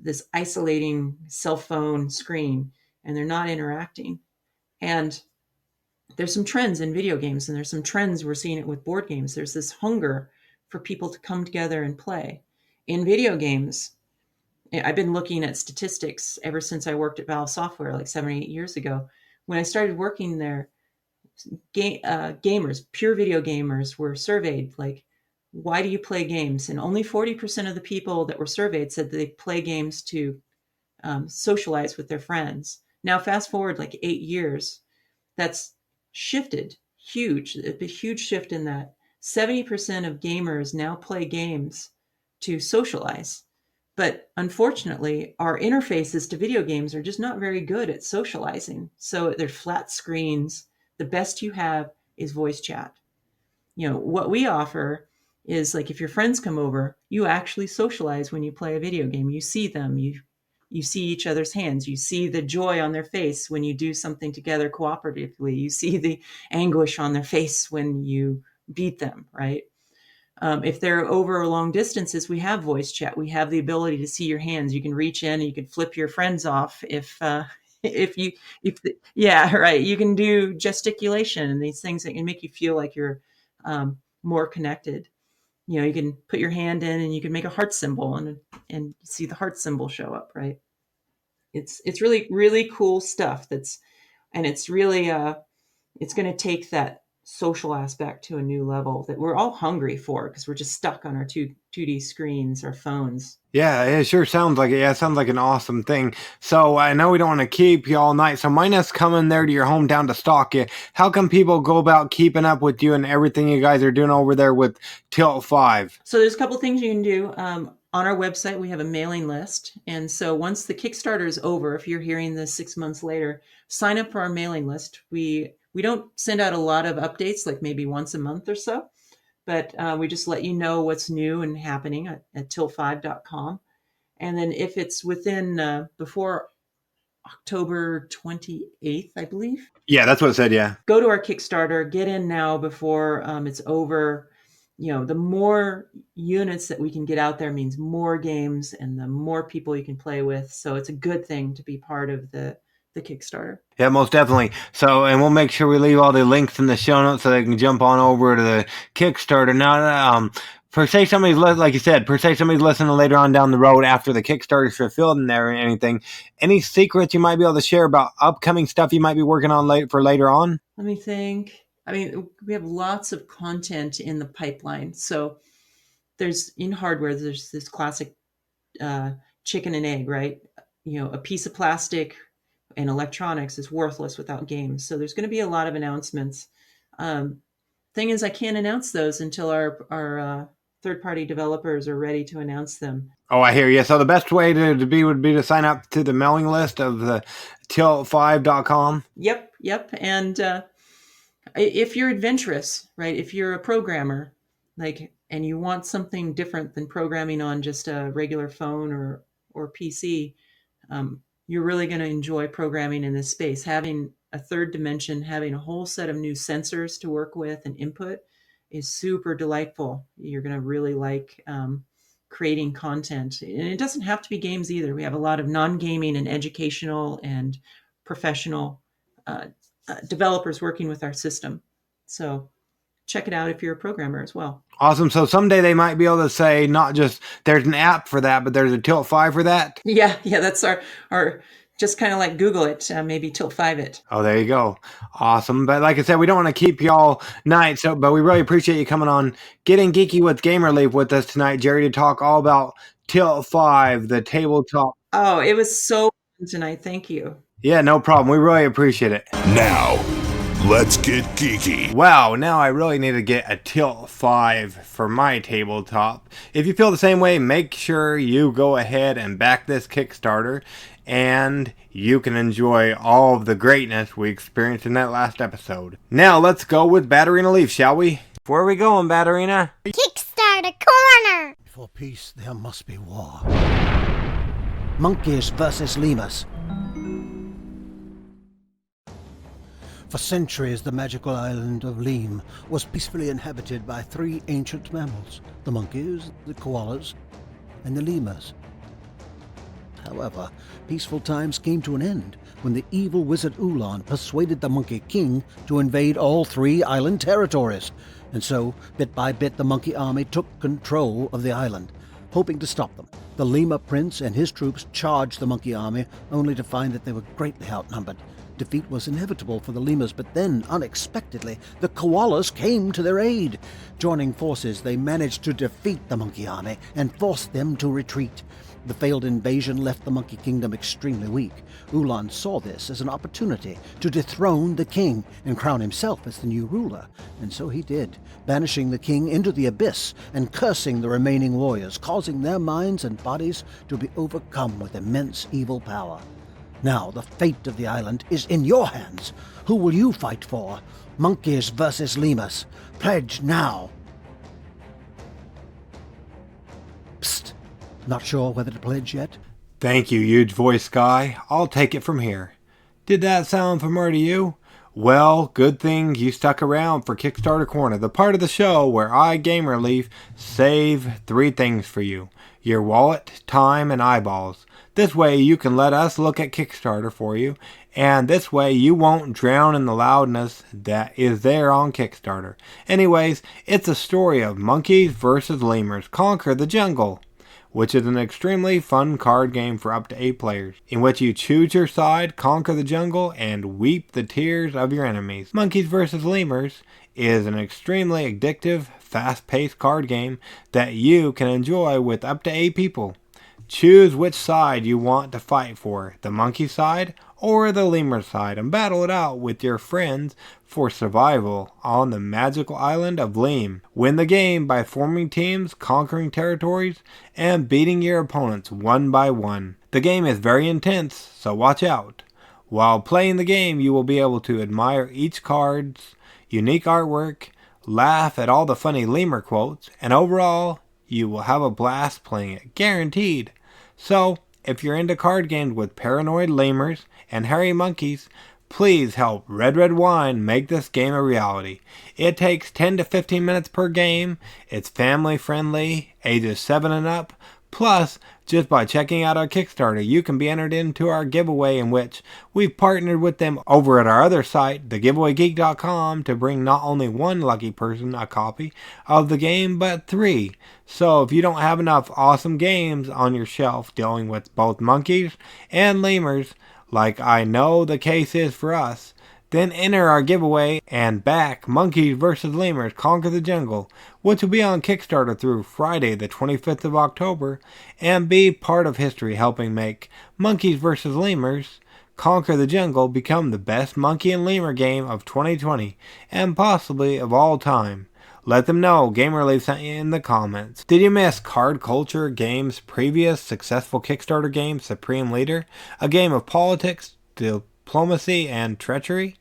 this isolating cell phone screen, and they're not interacting. And there's some trends in video games, and there's some trends we're seeing it with board games. There's this hunger for people to come together and play. In video games, I've been looking at statistics ever since I worked at Valve Software like 7 or 8 years ago. When I started working there, gamers, pure video gamers, were surveyed, like, why do you play games? And only 40% of the people that were surveyed said that they play games to socialize with their friends. Now, fast forward like 8 years, that's shifted huge, a huge shift in that 70% of gamers now play games to socialize. But unfortunately, our interfaces to video games are just not very good at socializing. So they're flat screens. The best you have is voice chat. What we offer is, like, if your friends come over, you actually socialize when you play a video game. You see them, you see each other's hands. You see the joy on their face when you do something together cooperatively. You see the anguish on their face when you beat them, right? If they're over long distances, we have voice chat. We have the ability to see your hands. You can reach in and you can flip your friends off yeah, right. You can do gesticulation and these things that can make you feel like you're more connected. You can put your hand in and you can make a heart symbol and see the heart symbol show up, right? It's really, really cool stuff. It's really it's going to take that social aspect to a new level that we're all hungry for, because we're just stuck on our 2D screens, our phones. Yeah, it sure sounds like it. Yeah, it sounds like an awesome thing. So I know we don't want to keep you all night. So minus coming there to your hometown to stalk you, how can people go about keeping up with you and everything you guys are doing over there with Tilt 5? So there's a couple things you can do. On our website, we have a mailing list. And so once the Kickstarter is over, if you're hearing this 6 months later, sign up for our mailing list. We don't send out a lot of updates, like maybe once a month or so, but we just let you know what's new and happening at tilt5.com. And then if it's within before October 28th, I believe. Yeah, that's what it said, yeah. Go to our Kickstarter, get in now before it's over. The more units that we can get out there means more games and the more people you can play with. So it's a good thing to be part of the Kickstarter. Yeah, most definitely. So, and we'll make sure we leave all the links in the show notes so they can jump on over to the Kickstarter. Now, Per se, like you said, per se, somebody's listening later on down the road after the Kickstarter's fulfilled in there or anything. Any secrets you might be able to share about upcoming stuff you might be working on for later on? Let me think. I mean, we have lots of content in the pipeline. So there's in hardware, there's this classic chicken and egg, right? A piece of plastic and electronics is worthless without games. So there's going to be a lot of announcements. Thing is, I can't announce those until our third-party developers are ready to announce them. Oh, I hear you. So the best way would be to sign up to the mailing list of the tilt5.com. Yep. And if you're adventurous, right? If you're a programmer, and you want something different than programming on just a regular phone or PC, you're really going to enjoy programming in this space. Having a third dimension, having a whole set of new sensors to work with and input is super delightful. You're going to really like creating content. And it doesn't have to be games either. We have a lot of non-gaming and educational and professional developers working with our system. So check it out if you're a programmer as well. Awesome. So someday they might be able to say not just there's an app for that, but there's a Tilt 5 for that. Yeah. That's our just kind of like Google it, maybe Tilt 5 it. Oh, there you go. Awesome. But like I said, we don't want to keep you all night. But we really appreciate you coming on Getting Geeky with Gamer Leaf with us tonight, Jerry, to talk all about Tilt 5, the tabletop. Oh, it was so fun tonight. Thank you. Yeah, no problem. We really appreciate it. Now, let's get geeky. Wow, now I really need to get a Tilt 5 for my tabletop. If you feel the same way, make sure you go ahead and back this Kickstarter, and you can enjoy all of the greatness we experienced in that last episode. Now let's go with Batterina Leaf, shall we? Where are we going, Batterina? Kickstarter corner! For peace, there must be war. Monkeys versus lemurs. For centuries, the magical island of Lim was peacefully inhabited by three ancient mammals: the monkeys, the koalas, and the lemurs. However, peaceful times came to an end when the evil wizard Ulan persuaded the Monkey King to invade all three island territories. And so, bit by bit, the monkey army took control of the island, hoping to stop them. The lemur prince and his troops charged the monkey army, only to find that they were greatly outnumbered. Defeat was inevitable for the lemurs, but then, unexpectedly, the koalas came to their aid. Joining forces, they managed to defeat the monkey army and forced them to retreat. The failed invasion left the Monkey Kingdom extremely weak. Ulan saw this as an opportunity to dethrone the king and crown himself as the new ruler. And so he did, banishing the king into the abyss and cursing the remaining warriors, causing their minds and bodies to be overcome with immense evil power. Now the fate of the island is in your hands. Who will you fight for? Monkeys versus lemurs. Pledge now. Psst. Not sure whether to pledge yet? Thank you, huge voice guy. I'll take it from here. Did that sound familiar to you? Well, good thing you stuck around for Kickstarter Corner, the part of the show where I, Gamer Leaf, save 3 things for you: your wallet, time, and eyeballs. This way you can let us look at Kickstarter for you, and this way you won't drown in the loudness that is there on Kickstarter. Anyways, it's a story of monkeys versus lemurs conquer the jungle, which is an extremely fun card game for up to 8 players, in which you choose your side, conquer the jungle, and weep the tears of your enemies. Monkeys vs. Lemurs is an extremely addictive, fast-paced card game that you can enjoy with up to 8 people. Choose which side you want to fight for, the monkey side or the lemur side, and battle it out with your friends for survival on the magical island of Lim. Win the game by forming teams, conquering territories, and beating your opponents one by one. The game is very intense, so watch out. While playing the game, you will be able to admire each card's unique artwork, laugh at all the funny lemur quotes, and overall, you will have a blast playing it, guaranteed. So, if you're into card games with paranoid lemurs and hairy monkeys, please help Red Red Wine make this game a reality. It takes 10 to 15 minutes per game. It's family friendly, ages 7 and up. Plus, just by checking out our Kickstarter, you can be entered into our giveaway, in which we've partnered with them over at our other site, thegiveawaygeek.com, to bring not only one lucky person a copy of the game, but 3. So if you don't have enough awesome games on your shelf dealing with both monkeys and lemurs, like I know the case is for us, then enter our giveaway and back Monkeys vs. Lemurs Conquer the Jungle, which will be on Kickstarter through Friday the 25th of October, and be part of history helping make Monkeys vs. Lemurs Conquer the Jungle become the best monkey and lemur game of 2020, and possibly of all time. Let them know GamerLeaf sent you in the comments. Did you miss Card Culture Games' previous successful Kickstarter game, Supreme Leader? A game of politics, diplomacy, and treachery?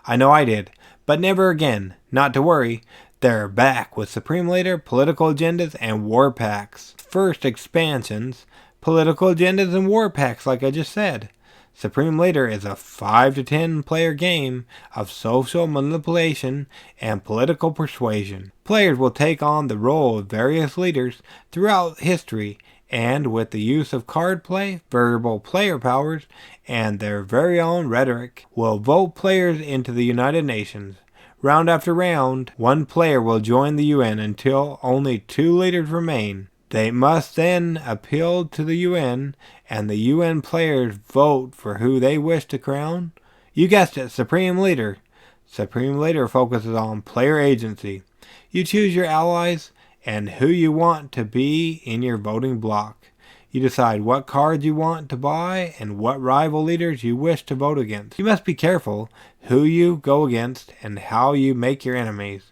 I know I did, but never again. Not to worry, they're back with Supreme Leader, political agendas, and war packs. First expansions, political agendas, and war packs, like I just said. Supreme Leader is a 5 to 10 player game of social manipulation and political persuasion. Players will take on the role of various leaders throughout history, and with the use of card play, variable player powers, and their very own rhetoric, will vote players into the United Nations. Round after round, one player will join the UN until only 2 leaders remain. They must then appeal to the UN, and the UN players vote for who they wish to crown. You guessed it, Supreme Leader. Supreme Leader focuses on player agency. You choose your allies and who you want to be in your voting block. You decide what cards you want to buy and what rival leaders you wish to vote against. You must be careful who you go against and how you make your enemies.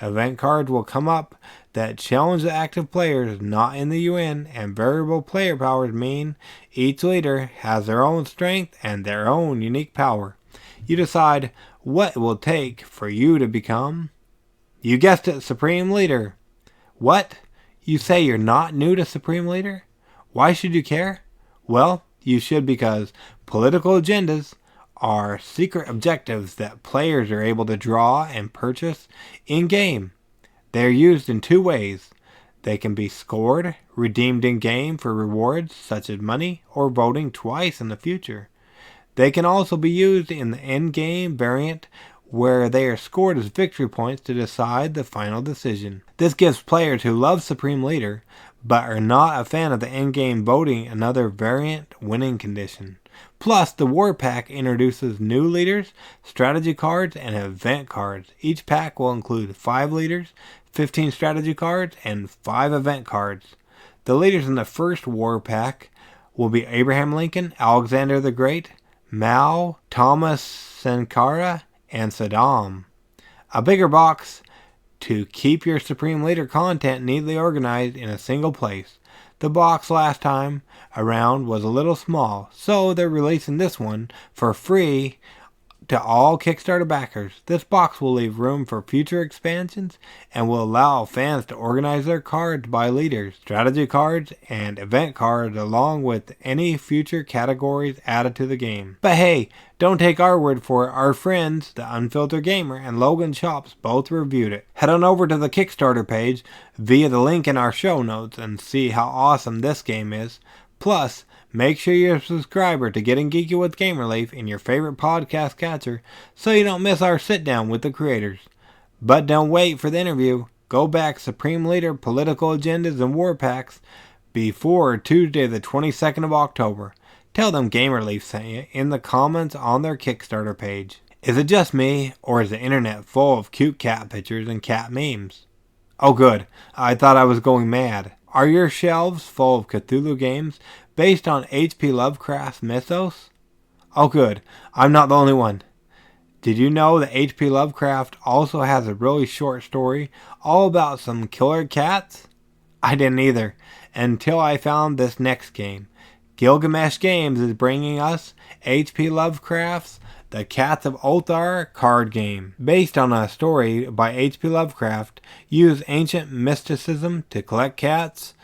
Event cards will come up that challenge the active players not in the UN, and variable player powers mean each leader has their own strength and their own unique power. You decide what it will take for you to become. You guessed it, Supreme Leader. What? You say you're not new to Supreme Leader? Why should you care? Well, you should, because political agendas are secret objectives that players are able to draw and purchase in-game. They are used in 2 ways. They can be scored, redeemed in-game for rewards such as money, or voting twice in the future. They can also be used in the end-game variant, where they are scored as victory points to decide the final decision. This gives players who love Supreme Leader, but are not a fan of the endgame voting, another variant winning condition. Plus, the War Pack introduces new leaders, strategy cards, and event cards. Each pack will include 5 leaders, 15 strategy cards, and 5 event cards. The leaders in the first War Pack will be Abraham Lincoln, Alexander the Great, Mao, Thomas Sankara, and Saddam. A bigger box to keep your Supreme Leader content neatly organized in a single place. The box last time around was a little small, so they're releasing this one for free to all Kickstarter backers. This box will leave room for future expansions and will allow fans to organize their cards by leaders, strategy cards, and event cards, along with any future categories added to the game. But hey, don't take our word for it. Our friends, the Unfiltered Gamer and Logan Chops, both reviewed it. Head on over to the Kickstarter page via the link in our show notes and see how awesome this game is. Plus, make sure you're a subscriber to Getting Geeky with GamerLeaf in your favorite podcast catcher so you don't miss our sit-down with the creators. But don't wait for the interview. Go back Supreme Leader, political agendas, and war packs before Tuesday the 22nd of October. Tell them GamerLeaf sent you in the comments on their Kickstarter page. Is it just me, or is the internet full of cute cat pictures and cat memes? Oh good, I thought I was going mad. Are your shelves full of Cthulhu games based on H.P. Lovecraft's mythos? Oh good, I'm not the only one. Did you know that H.P. Lovecraft also has a really short story all about some killer cats? I didn't either, until I found this next game. Gilgamesh Games is bringing us H.P. Lovecraft's The Cats of Ulthar card game. Based on a story by H.P. Lovecraft, use ancient mysticism to collect cats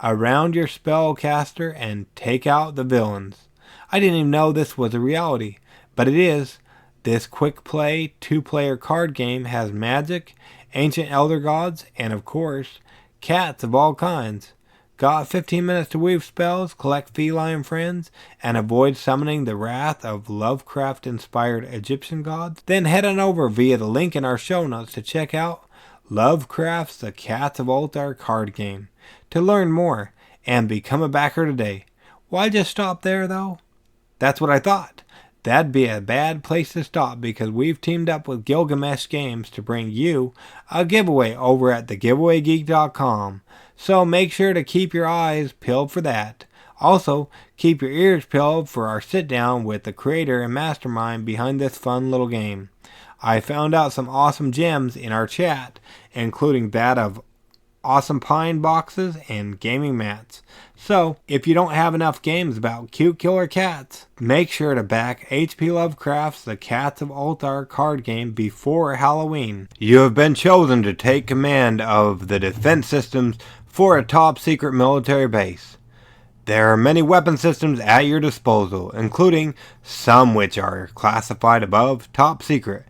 around your spellcaster and take out the villains. I didn't even know this was a reality, but it is. This quick play 2-player card game has magic, ancient elder gods, and of course, cats of all kinds. Got 15 minutes to weave spells, collect feline friends, and avoid summoning the wrath of Lovecraft-inspired Egyptian gods? Then head on over via the link in our show notes to check out Lovecraft's The Cats of Altar card game to learn more and become a backer today. Why just stop there though? That's what I thought. That'd be a bad place to stop because we've teamed up with Gilgamesh Games to bring you a giveaway over at thegiveawaygeek.com. So make sure to keep your eyes peeled for that. Also, keep your ears peeled for our sit down with the creator and mastermind behind this fun little game. I found out some awesome gems in our chat, including that of awesome pine boxes and gaming mats. So, if you don't have enough games about cute killer cats, make sure to back H.P. Lovecraft's The Cats of Altar card game before Halloween. You have been chosen to take command of the defense systems for a top secret military base. There are many weapon systems at your disposal, including some which are classified above top secret.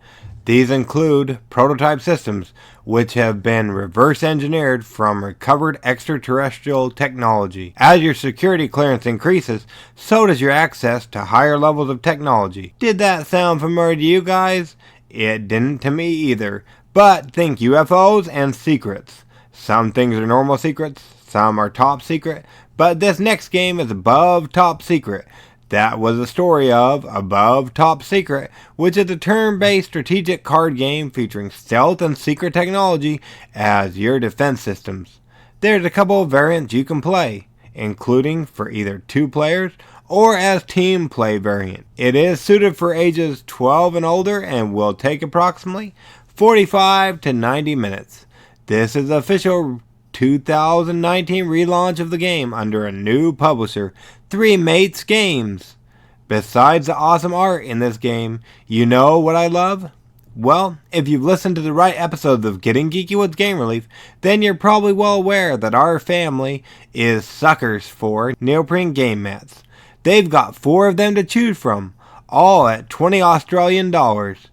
These include prototype systems, which have been reverse engineered from recovered extraterrestrial technology. As your security clearance increases, so does your access to higher levels of technology. Did that sound familiar to you guys? It didn't to me either. But think UFOs and secrets. Some things are normal secrets, some are top secret, but this next game is above top secret. That was the story of Above Top Secret, which is a turn-based strategic card game featuring stealth and secret technology as your defense systems. There's a couple of variants you can play, including for either 2 players or as team play variant. It is suited for ages 12 and older and will take approximately 45 to 90 minutes. This is the official 2019 relaunch of the game under a new publisher, Three Mates Games. Besides the awesome art in this game, you know what I love? Well, if you've listened to the right episodes of Getting Geeky with Game Relief, then you're probably well aware that our family is suckers for neoprene game mats. They've got 4 of them to choose from, all at 20 Australian dollars.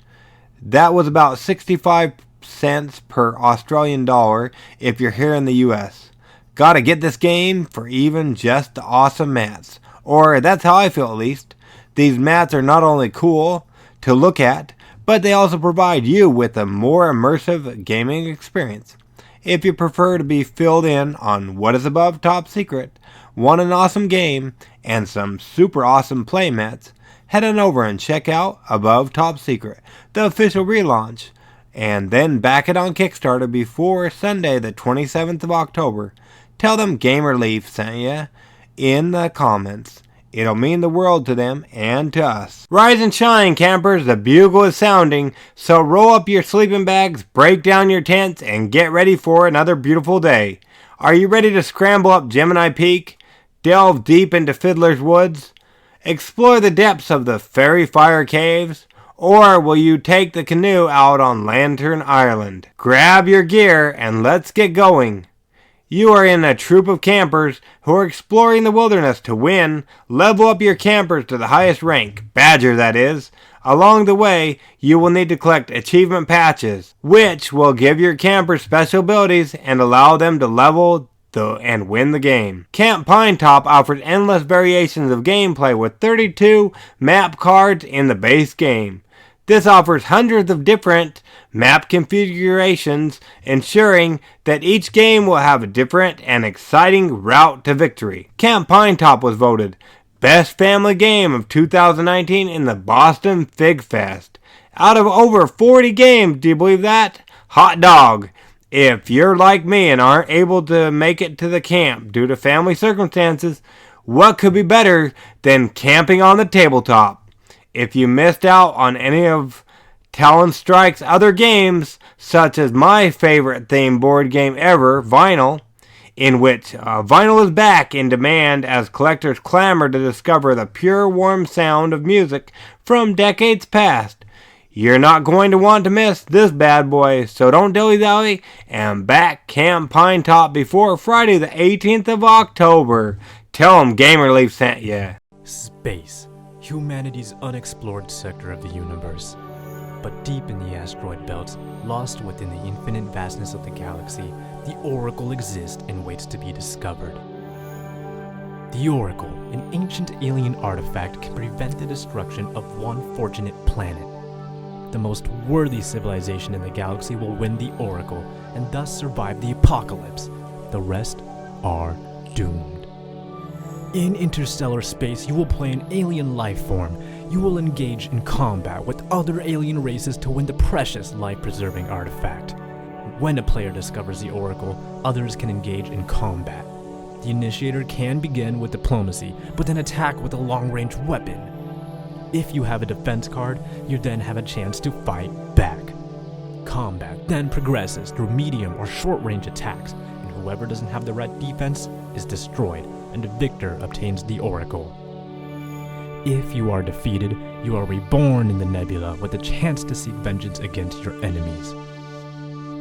That was about 65 cents per Australian dollar if you're here in the US. Gotta get this game for even just the awesome mats. Or that's how I feel at least. These mats are not only cool to look at, but they also provide you with a more immersive gaming experience. If you prefer to be filled in on what is above top secret, want an awesome game, and some super awesome play mats, head on over and check out Above Top Secret, the official relaunch, and then back it on Kickstarter before Sunday the 27th of October. Tell them Gamer Leaf sent you in the comments. It'll mean the world to them and to us. Rise and shine, campers. The bugle is sounding, so roll up your sleeping bags, break down your tents, and get ready for another beautiful day. Are you ready to scramble up Gemini Peak? Delve deep into Fiddler's Woods? Explore the depths of the Fairy Fire Caves? Or will you take the canoe out on Lantern Island? Grab your gear and let's get going. You are in a troop of campers who are exploring the wilderness to win. Level up your campers to the highest rank, Badger that is. Along the way, you will need to collect achievement patches, which will give your campers special abilities and allow them to level and win the game. Camp Pinetop offers endless variations of gameplay with 32 map cards in the base game. This offers hundreds of different map configurations, ensuring that each game will have a different and exciting route to victory. Camp Pinetop was voted Best Family Game of 2019 in the Boston Fig Fest. Out of over 40 games, do you believe that? Hot dog! If you're like me and aren't able to make it to the camp due to family circumstances, what could be better than camping on the tabletop? If you missed out on any of Talon Strike's other games, such as my favorite themed board game ever, Vinyl, in which vinyl is back in demand as collectors clamor to discover the pure, warm sound of music from decades past, you're not going to want to miss this bad boy, so don't dilly-dally and back Camp Pinetop before Friday the 18th of October. Tell them Gamer Leaf sent ya. Space, humanity's unexplored sector of the universe. But deep in the asteroid belts, lost within the infinite vastness of the galaxy, the Oracle exists and waits to be discovered. The Oracle, an ancient alien artifact, can prevent the destruction of one fortunate planet. The most worthy civilization in the galaxy will win the Oracle and thus survive the apocalypse. The rest are doomed. In interstellar space, you will play an alien life form. You will engage in combat with other alien races to win the precious life-preserving artifact. When a player discovers the Oracle, others can engage in combat. The initiator can begin with diplomacy, but then attack with a long-range weapon. If you have a defense card, you then have a chance to fight back. Combat then progresses through medium or short-range attacks, and whoever doesn't have the right defense is destroyed, and the victor obtains the Oracle. If you are defeated, you are reborn in the nebula with a chance to seek vengeance against your enemies.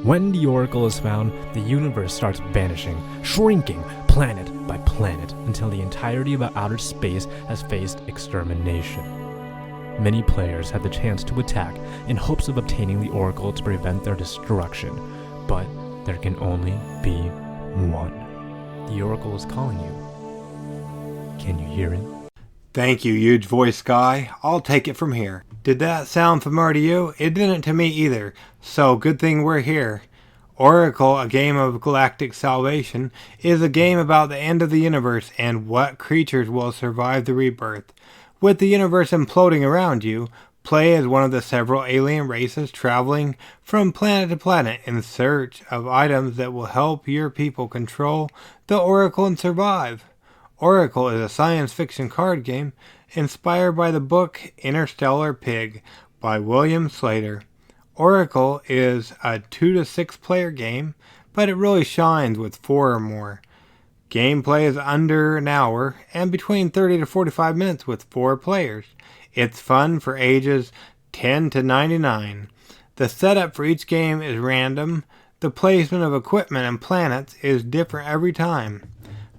When the Oracle is found, the universe starts vanishing, shrinking planet by planet until the entirety of outer space has faced extermination. Many players have the chance to attack in hopes of obtaining the Oracle to prevent their destruction, but there can only be one. The Oracle is calling you. Can you hear it? Thank you, huge voice guy. I'll take it from here. Did that sound familiar to you? It didn't to me either, so good thing we're here. Oracle, a game of galactic salvation, is a game about the end of the universe and what creatures will survive the rebirth. With the universe imploding around you, play as one of the several alien races traveling from planet to planet in search of items that will help your people control the Oracle and survive. Oracle is a science fiction card game inspired by the book Interstellar Pig by William Slater. Oracle is a 2 to 6 player game, but it really shines with 4 or more. Gameplay is under an hour and between 30 to 45 minutes with 4 players. It's fun for ages 10 to 99. The setup for each game is random. The placement of equipment and planets is different every time.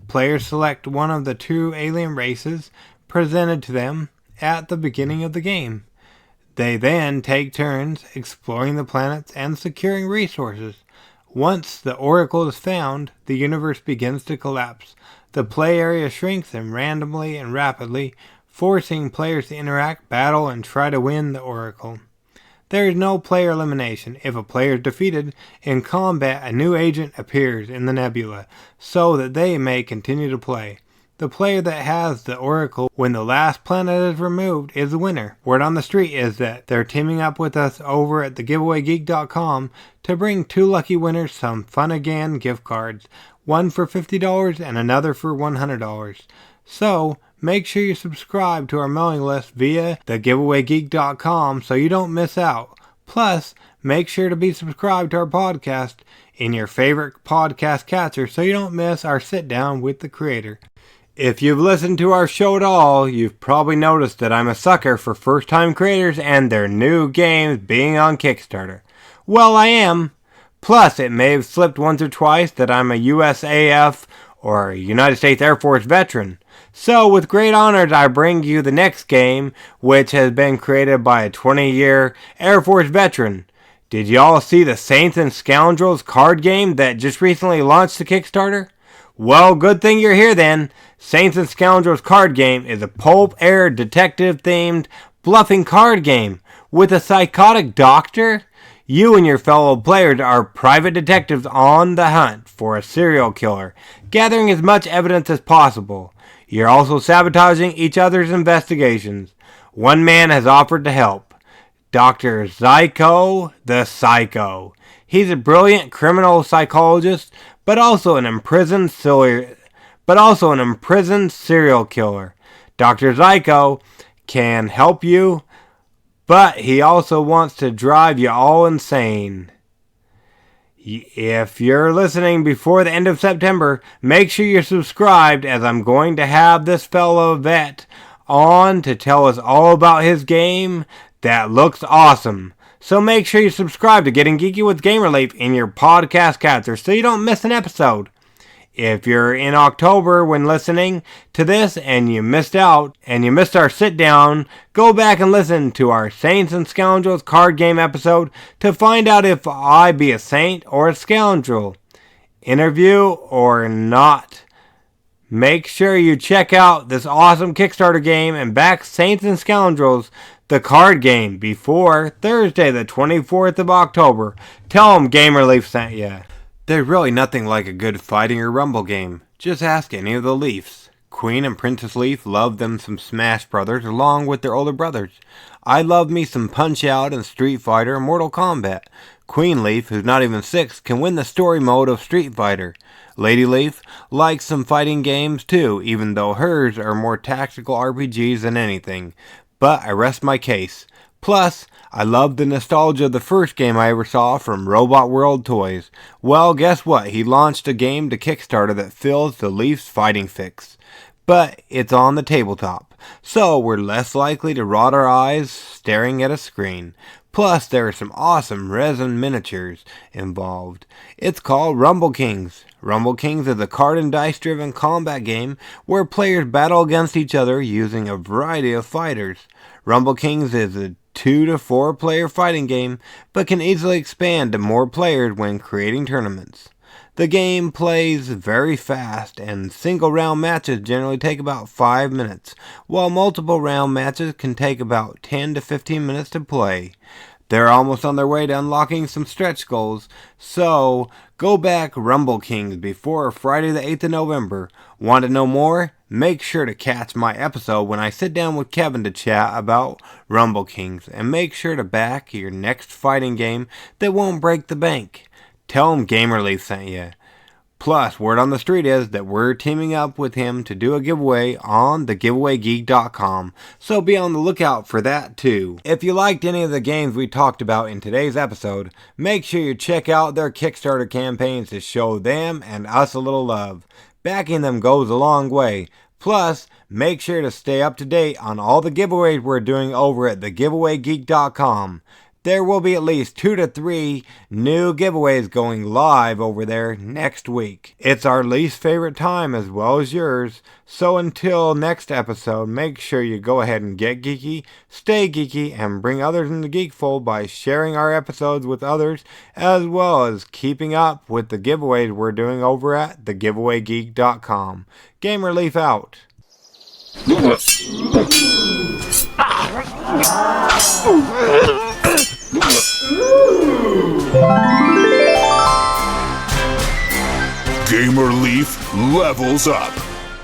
Players select one of the 2 alien races presented to them at the beginning of the game. They then take turns exploring the planets and securing resources. Once the Oracle is found, the universe begins to collapse. The play area shrinks randomly and rapidly, forcing players to interact, battle, and try to win the Oracle. There is no player elimination. If a player is defeated in combat, a new agent appears in the nebula, so that they may continue to play. The player that has the Oracle when the last planet is removed is the winner. Word on the street is that they're teaming up with us over at thegiveawaygeek.com to bring 2 lucky winners some Fun Again gift cards, one for $50 and another for $100. So, make sure you subscribe to our mailing list via thegiveawaygeek.com so you don't miss out. Plus, make sure to be subscribed to our podcast in your favorite podcast catcher so you don't miss our sit down with the creator. If you've listened to our show at all, you've probably noticed that I'm a sucker for first-time creators and their new games being on Kickstarter. Well, I am. Plus, it may have slipped once or twice that I'm a USAF or a United States Air Force veteran. So, with great honors, I bring you the next game, which has been created by a 20-year Air Force veteran. Did y'all see the Saints and Scoundrels card game that just recently launched to Kickstarter? Well, good thing you're here then. Saints and Scoundrels card game is a pulp-air detective-themed bluffing card game with a psychotic doctor. You and your fellow players are private detectives on the hunt for a serial killer, gathering as much evidence as possible. You're also sabotaging each other's investigations. One man has offered to help. Dr. Zyko the Psycho. He's a brilliant criminal psychologist, but also an imprisoned serial killer. Dr. Zyko can help you, but he also wants to drive you all insane. If you're listening before the end of September, make sure you're subscribed, as I'm going to have this fellow vet on to tell us all about his game that looks awesome. So make sure you subscribe to Getting Geeky with Game Relief in your podcast catcher so you don't miss an episode. If you're in October when listening to this and you missed out and you missed our sit down, go back and listen to our Saints and Scoundrels card game episode to find out if I be a saint or a scoundrel. Interview or not, Make sure you check out this awesome Kickstarter game and back Saints and Scoundrels, the card game, before Thursday the 24th of October. Tell them Gamer Leaf sent ya. They're really nothing like a good fighting or rumble game. Just ask any of the Leafs. Queen and Princess Leaf love them some Smash Brothers along with their older brothers. I love me some Punch-Out and Street Fighter and Mortal Kombat. Queen Leaf, who's not even 6, can win the story mode of Street Fighter. Lady Leaf likes some fighting games too, even though hers are more tactical RPGs than anything. But I rest my case. Plus, I love the nostalgia of the first game I ever saw from Robot World Toys. Well, guess what? He launched a game to Kickstarter that fills the Leafs fighting fix. But it's on the tabletop, so we're less likely to rot our eyes staring at a screen. Plus, there are some awesome resin miniatures involved. It's called Rumble Kings. Rumble Kings is a card and dice driven combat game where players battle against each other using a variety of fighters. Rumble Kings is a 2 to 4 player fighting game, but can easily expand to more players when creating tournaments. The game plays very fast, and single round matches generally take about 5 minutes, while multiple round matches can take about 10 to 15 minutes to play. They're almost on their way to unlocking some stretch goals, so go back Rumble Kings before Friday the 8th of November. Want to know more? Make sure to catch my episode when I sit down with Kevin to chat about Rumble Kings, and make sure to back your next fighting game that won't break the bank. Tell him Gamer Leaf sent you. Plus, word on the street is that we're teaming up with him to do a giveaway on thegiveawaygeek.com, so be on the lookout for that too. If you liked any of the games we talked about in today's episode, make sure you check out their Kickstarter campaigns to show them and us a little love. Backing them goes a long way. Plus, make sure to stay up to date on all the giveaways we're doing over at thegiveawaygeek.com. There will be at least 2 to 3 new giveaways going live over there next week. It's our least favorite time as well as yours, so until next episode, make sure you go ahead and get geeky, stay geeky, and bring others in the geek fold by sharing our episodes with others, as well as keeping up with the giveaways we're doing over at thegiveawaygeek.com. Gamer Leaf out. Gamer Leaf levels up.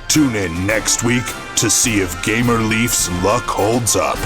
Tune in next week to see if Gamer Leaf's luck holds up.